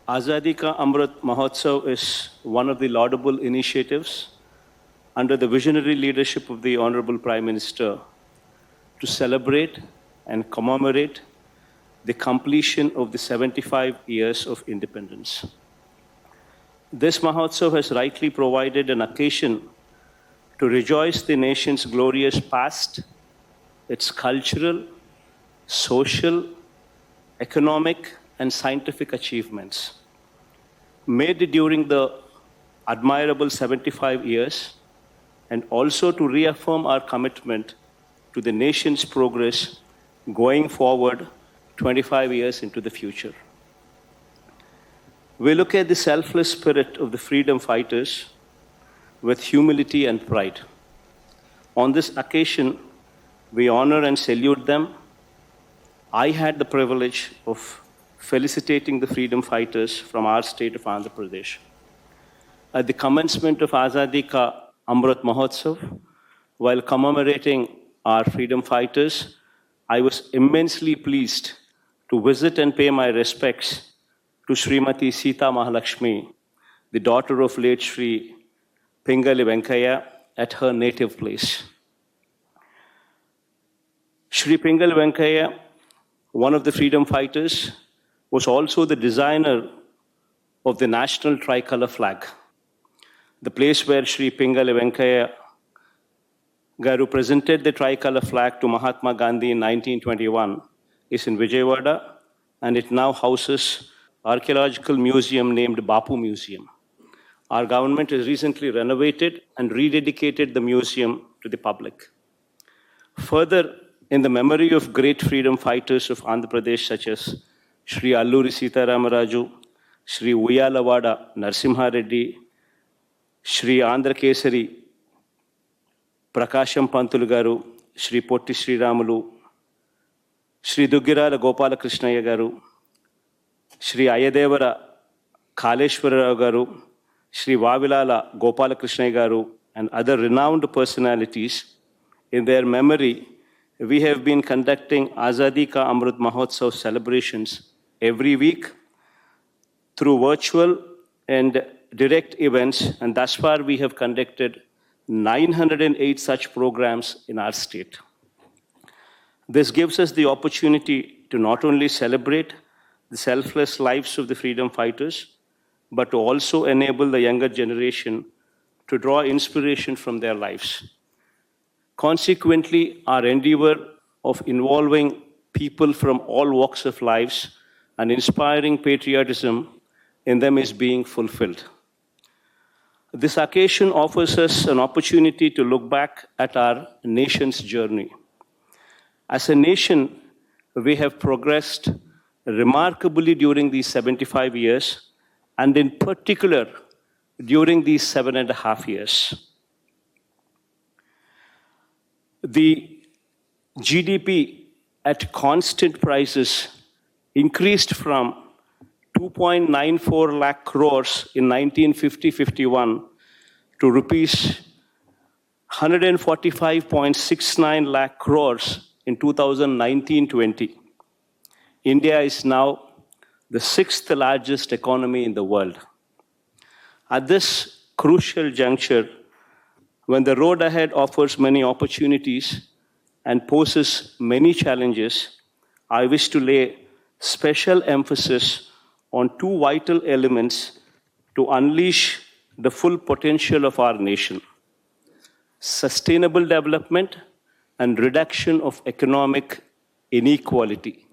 Azadi Ka Amrut Mahotsav is one of the laudable initiatives under the visionary leadership of the Honorable Prime Minister to celebrate and commemorate the completion of the 75 years of independence. This Mahotsav has rightly provided an occasion to rejoice the nation's glorious past, its cultural, social, economic, and scientific achievements made during the admirable 75 years, and also to reaffirm our commitment to the nation's progress going forward 25 years into the future. We look at the selfless spirit of the freedom fighters with humility and pride. On this occasion, we honor and salute them. I had the privilege of felicitating the freedom fighters from our state of Andhra Pradesh. At the commencement of Azadi Ka Amrut Mahotsav, while commemorating our freedom fighters, I was immensely pleased to visit and pay my respects to Srimati Sita Mahalakshmi, the daughter of late Sri Pingali Venkaya, at her native place. Sri Pingali Venkaya, one of the freedom fighters, was also the designer of the national tricolor flag. The place where Sri Pingali Venkaya Garu presented the tricolor flag to Mahatma Gandhi in 1921 is in Vijayawada, and it now houses archaeological museum named Bapu Museum. Our government has recently renovated and rededicated the museum to the public. Further, in the memory of great freedom fighters of Andhra Pradesh such as Sri Alluri Sitaramaraju, Sri Uyalavada Narsimha Reddy, Sri Andhra Kesari Prakasham Pantulu Garu, Sri Potti Sri Ramulu, Sri Duggirala Gopala Krishnaya Garu, Sri Ayadevara Kaleshwara Garu, Sri Vavilala Gopala Krishnaya Garu, and other renowned personalities. In their memory, we have been conducting Azadi Ka Amrut Mahotsav celebrations every week through virtual and direct events, and thus far we have conducted 908 such programs in our state. This gives us the opportunity to not only celebrate the selfless lives of the freedom fighters, but to also enable the younger generation to draw inspiration from their lives. Consequently, our endeavor of involving people from all walks of lives and inspiring patriotism in them is being fulfilled. This occasion offers us an opportunity to look back at our nation's journey. As a nation, we have progressed remarkably during these 75 years, and in particular, during these 7.5 years. The GDP at constant prices increased from 2.94 lakh crores in 1950-51 to rupees 145.69 lakh crores in 2019-20. India is now the 6th largest economy in the world. At this crucial juncture, when the road ahead offers many opportunities and poses many challenges, I wish to lay special emphasis on two vital elements to unleash the full potential of our nation: sustainable development and reduction of economic inequality.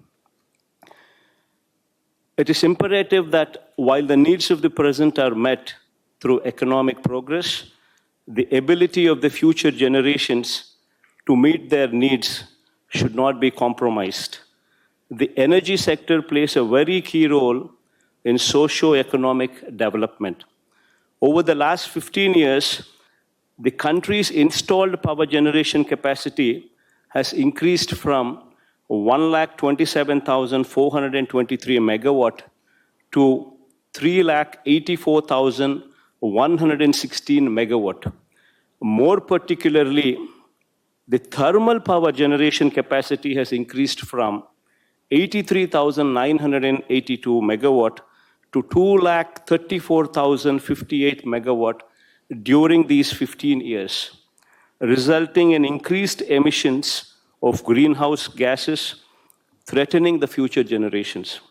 It is imperative that while the needs of the present are met through economic progress, the ability of the future generations to meet their needs should not be compromised. The energy sector plays a very key role in socio-economic development. Over the last 15 years, the country's installed power generation capacity has increased from 1,27,423 megawatt to 3,84,116 megawatt. More particularly, the thermal power generation capacity has increased from 83,982 megawatt to 2,34,058 megawatt during these 15 years, resulting in increased emissions of greenhouse gases, threatening the future generations.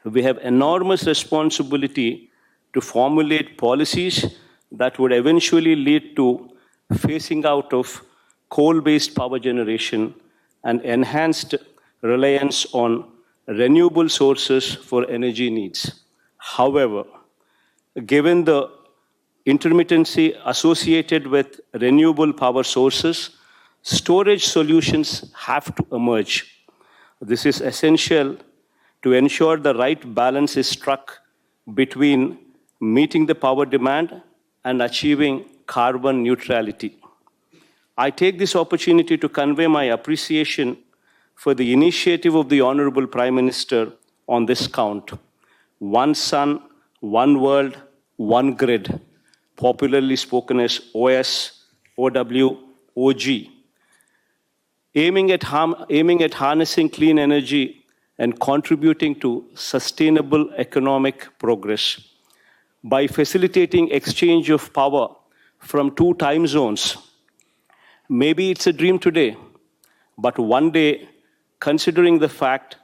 We have enormous responsibility to formulate policies that would eventually lead to phasing out of coal-based power generation and enhanced reliance on renewable sources for energy needs. However, given the intermittency associated with renewable power sources, storage solutions have to emerge. This is essential to ensure the right balance is struck between meeting the power demand and achieving carbon neutrality. I take this opportunity to convey my appreciation for the initiative of the Honorable Prime Minister on this count. One sun, one world, one grid, popularly spoken as OS, OW, OG, aiming at harnessing clean energy and contributing to sustainable economic progress by facilitating exchange of power from two time zones. Maybe it's a dream today, but one day, considering the fact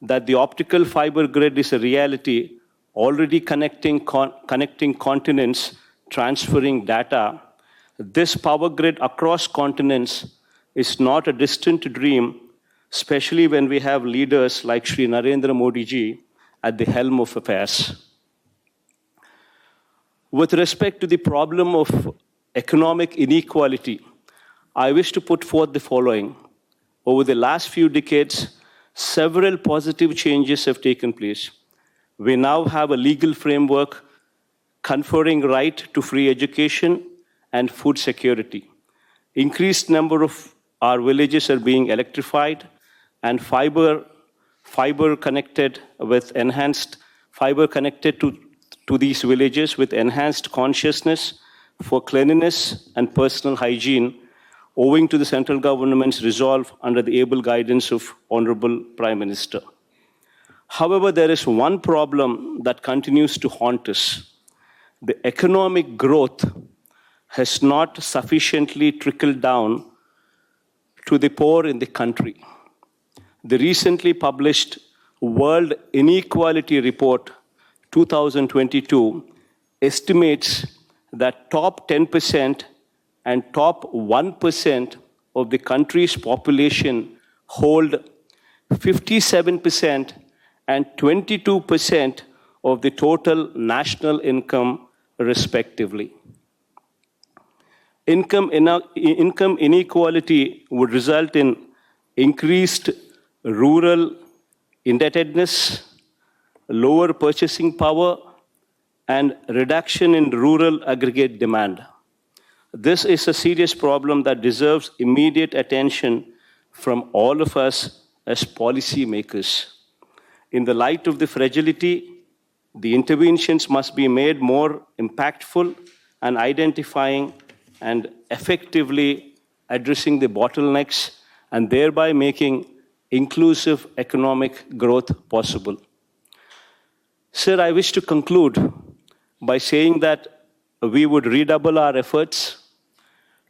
that the optical fiber grid is a reality, already connecting continents, transferring data, this power grid across continents is not a distant dream, especially when we have leaders like Shri Narendra Modi ji at the helm of affairs. With respect to the problem of economic inequality, I wish to put forth the following. Over the last few decades, several positive changes have taken place. We now have a legal framework conferring right to free education and food security. Increased number of our villages are being electrified and fiber connected to these villages with enhanced consciousness for cleanliness and personal hygiene, owing to the central government's resolve under the able guidance of Honorable Prime Minister. However, there is one problem that continues to haunt us. The economic growth has not sufficiently trickled down to the poor in the country. The recently published World Inequality Report 2022 estimates that top 10% and top 1% of the country's population hold 57% and 22% of the total national income, respectively. Income inequality would result in increased rural indebtedness, lower purchasing power, and reduction in rural aggregate demand. This is a serious problem that deserves immediate attention from all of us as policy makers. In the light of the fragility, the interventions must be made more impactful and identifying and effectively addressing the bottlenecks and thereby making inclusive economic growth possible. Sir, I wish to conclude by saying that we would redouble our efforts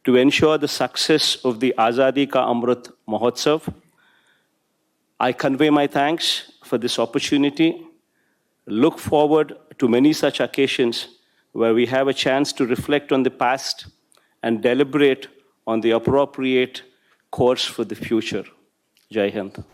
to ensure the success of the Azadi Ka Amrut Mahotsav. I convey my thanks for this opportunity. Look forward to many such occasions where we have a chance to reflect on the past and deliberate on the appropriate course for the future. Jai Hind.